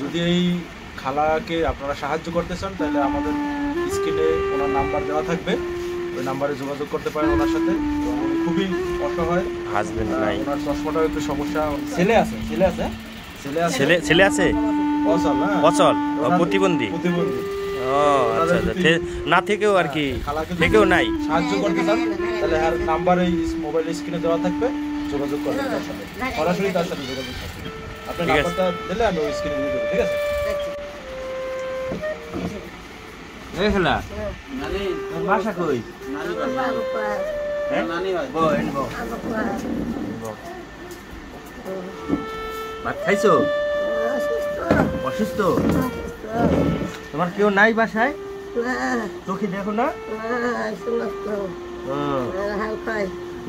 যদি এই খালাকে আপনারা সাহায্য করতে চান তাহলে আমাদের স্ক্রিনে ওনার নাম্বার দেওয়া থাকবে, ওই নাম্বারে যোগাযোগ করতে পারেন ওনার সাথে। উনি খুবই অসহায়, হাজবেন্ড নাই, ওনার চশমাটাও একটু সমস্যা। ছেলে আছে ছেলে আছে অচল, হ্যাঁ অচল, প্রতিবন্ধী। ও আচ্ছা আচ্ছা, না থেকেও আর কি, থেকেও নাই। সাহায্য করতে চান তাহলে আর নাম্বার এই মোবাইল স্ক্রিনে দেওয়া থাকবে, যোগাযোগ করবেন তার সাথে, সরাসরি তার সাথে যোগাযোগ করবেন। আপনার নাম্বারটা দিলে আমি ওই স্ক্রিনে দিয়ে দেবো, ঠিক আছে? এই খেলা বাসা কই? ভাত খাইছো? অসুস্থ? তোমার কেউ নাই বাসায়? চোখে দেখো না?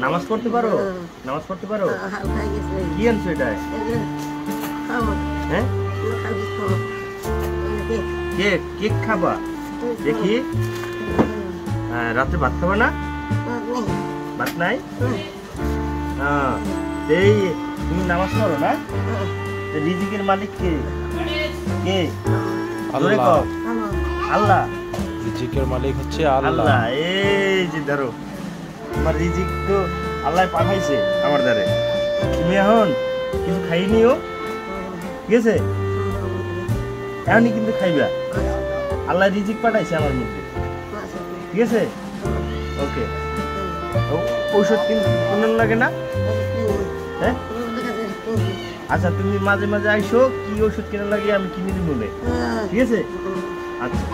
নামাজ পড়তে পারো? নামাজ পড়তে পারো? কি আনছো এটা? হ্যাঁ, কেক? কেক খাবা? দেখি। রাতে ভাত খাবা না? ভাত নাই? এই তুমি নামাজ পড়ো না? রিজিকের মালিক কে? কে? আল্লাহ। রিজিকের মালিক হচ্ছে আল্লাহ। এই যে ধরো, তোমার রিজিক তো আল্লাহ পাঠাইছে আমার দ্বারে। তুমি এখন কিছু খাইনিও, ঠিক আছে? এখনই কিন্তু খাইবা। আল্লাহ রিজিক পাঠাইছে আমার মধ্যে, ঠিক আছে? ওকে। ঔষধ কিনে লাগে না? হ্যাঁ, আচ্ছা তুমি মাঝে মাঝে আইসো, কি ওষুধ কেনা লাগে আমি কিনে দিব, ঠিক আছে? আচ্ছা।